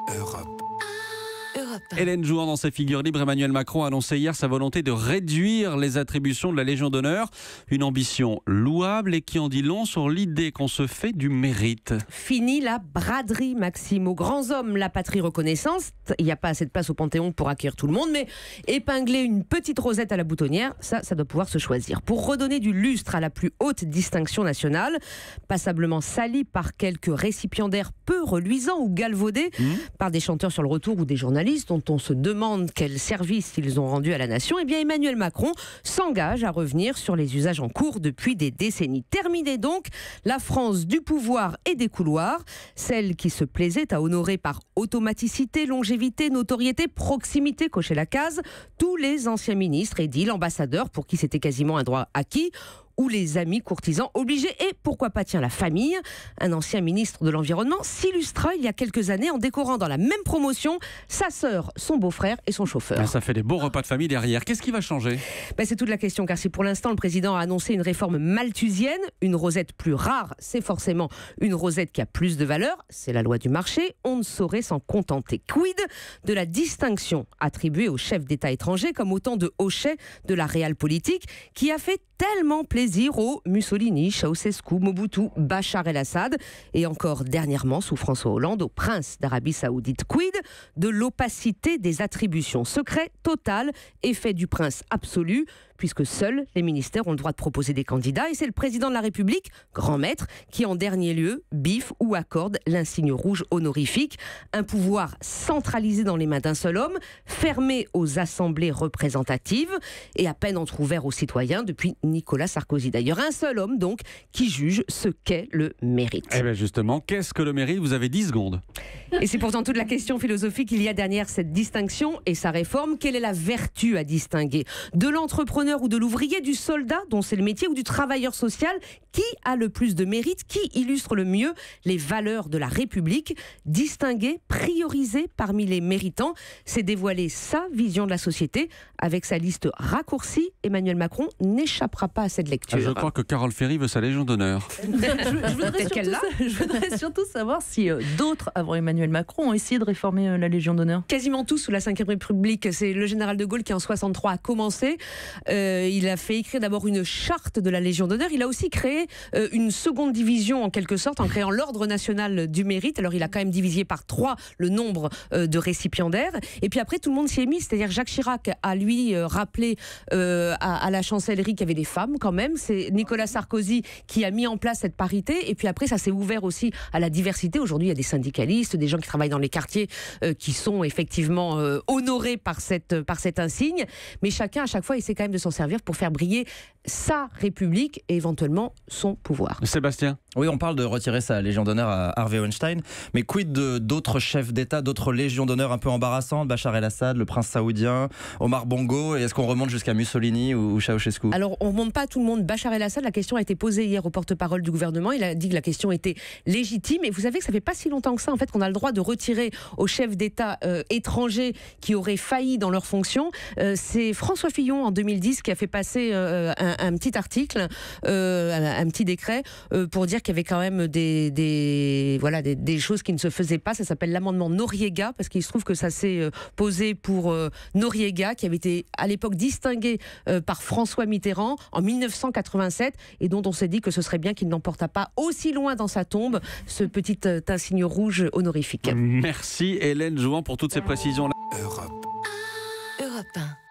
Europe. Hélène Jouan dans ses figures libres, Emmanuel Macron a annoncé hier sa volonté de réduire les attributions de la Légion d'honneur. Une ambition louable et qui en dit long sur l'idée qu'on se fait du mérite. Fini la braderie, Maxime. Aux grands hommes, la patrie reconnaissance. Il n'y a pas assez de place au Panthéon pour accueillir tout le monde, mais épingler une petite rosette à la boutonnière, ça doit pouvoir se choisir. Pour redonner du lustre à la plus haute distinction nationale, passablement salie par quelques récipiendaires peu reluisants ou galvaudés par des chanteurs sur le retour ou des journalistes dont on se demande quel service ils ont rendu à la nation, eh bien Emmanuel Macron s'engage à revenir sur les usages en cours depuis des décennies. Terminée donc la France du pouvoir et des couloirs, celle qui se plaisait à honorer par automaticité, longévité, notoriété, proximité, cocher la case, tous les anciens ministres, édiles, ambassadeurs pour qui c'était quasiment un droit acquis, ou les amis courtisans obligés, et pourquoi pas la famille. Un ancien ministre de l'Environnement s'illustra il y a quelques années en décorant dans la même promotion sa sœur, son beau-frère et son chauffeur. Ça fait des beaux repas de famille derrière. Qu'est-ce qui va changer ? C'est toute la question, car si pour l'instant le président a annoncé une réforme malthusienne, une rosette plus rare, c'est forcément une rosette qui a plus de valeur, c'est la loi du marché, on ne saurait s'en contenter. Quid de la distinction attribuée aux chefs d'État étrangers comme autant de hochets de la réelle politique qui a fait tellement plaisir aux Mussolini, Ceausescu, Mobutu, Bachar el-Assad et encore dernièrement sous François Hollande au prince d'Arabie Saoudite. Quid de l'opacité des attributions, secret total, effet du prince absolu, puisque seuls les ministères ont le droit de proposer des candidats et c'est le président de la République, grand maître, qui en dernier lieu biffe ou accorde l'insigne rouge honorifique. Un pouvoir centralisé dans les mains d'un seul homme, fermé aux assemblées représentatives et à peine entrouvert aux citoyens depuis Nicolas Sarkozy. D'ailleurs, un seul homme donc qui juge ce qu'est le mérite. Eh bien justement, qu'est-ce que le mérite ? Vous avez 10 secondes. Et c'est pourtant toute la question philosophique qu'il y a derrière cette distinction et sa réforme. Quelle est la vertu à distinguer ? De l'entrepreneur ou de l'ouvrier, du soldat dont c'est le métier ou du travailleur social? Qui a le plus de mérite? Qui illustre le mieux les valeurs de la République? Distinguer, prioriser parmi les méritants, c'est dévoiler sa vision de la société. Avec sa liste raccourcie, Emmanuel Macron n'échappera pas à cette lecture. Je crois que Carole Ferry veut sa Légion d'honneur. Je voudrais surtout savoir si d'autres, avant Emmanuel Macron, ont essayé de réformer la Légion d'honneur. Quasiment tous sous la Ve République. C'est le général de Gaulle qui, en 63, a commencé. Il a fait écrire d'abord une charte de la Légion d'honneur. Il a aussi créé une seconde division, en quelque sorte, en créant l'Ordre national du mérite. Alors, il a quand même divisé par 3 le nombre de récipiendaires. Et puis après, tout le monde s'y est mis. C'est-à-dire, Jacques Chirac a, lui, rappelé à la chancellerie qu'il y avait des femmes, quand même. C'est Nicolas Sarkozy qui a mis en place cette parité. Et puis après, ça s'est ouvert aussi à la diversité. Aujourd'hui, il y a des syndicalistes, des gens qui travaillent dans les quartiers qui sont effectivement honorés par cet insigne. Mais chacun, à chaque fois, essaie quand même de s'en servir pour faire briller sa République et éventuellement son pouvoir. Sébastien ? Oui, on parle de retirer sa Légion d'honneur à Harvey Weinstein, mais quid d'autres chefs d'État, d'autres Légions d'honneur un peu embarrassantes, Bachar el-Assad, le prince saoudien, Omar Bongo, et est-ce qu'on remonte jusqu'à Mussolini ou Ceausescu? Alors, on ne remonte pas à tout le monde. Bachar el-Assad, la question a été posée hier au porte-parole du gouvernement. Il a dit que la question était légitime. Et vous savez que ça fait pas si longtemps que ça, en fait, qu'on a le droit de retirer aux chefs d'État étrangers qui auraient failli dans leurs fonctions. C'est François Fillon, en 2010, qui a fait passer un petit article, un petit décret, pour dire qu'il y avait quand même des choses qui ne se faisaient pas. Ça s'appelle l'amendement Noriega, parce qu'il se trouve que ça s'est posé pour Noriega, qui avait été à l'époque distingué par François Mitterrand en 1987, et dont on s'est dit que ce serait bien qu'il n'emporta pas aussi loin dans sa tombe ce petit insigne rouge honorifique. Merci Hélène Jouan pour toutes ces précisions. Europe. Europe 1.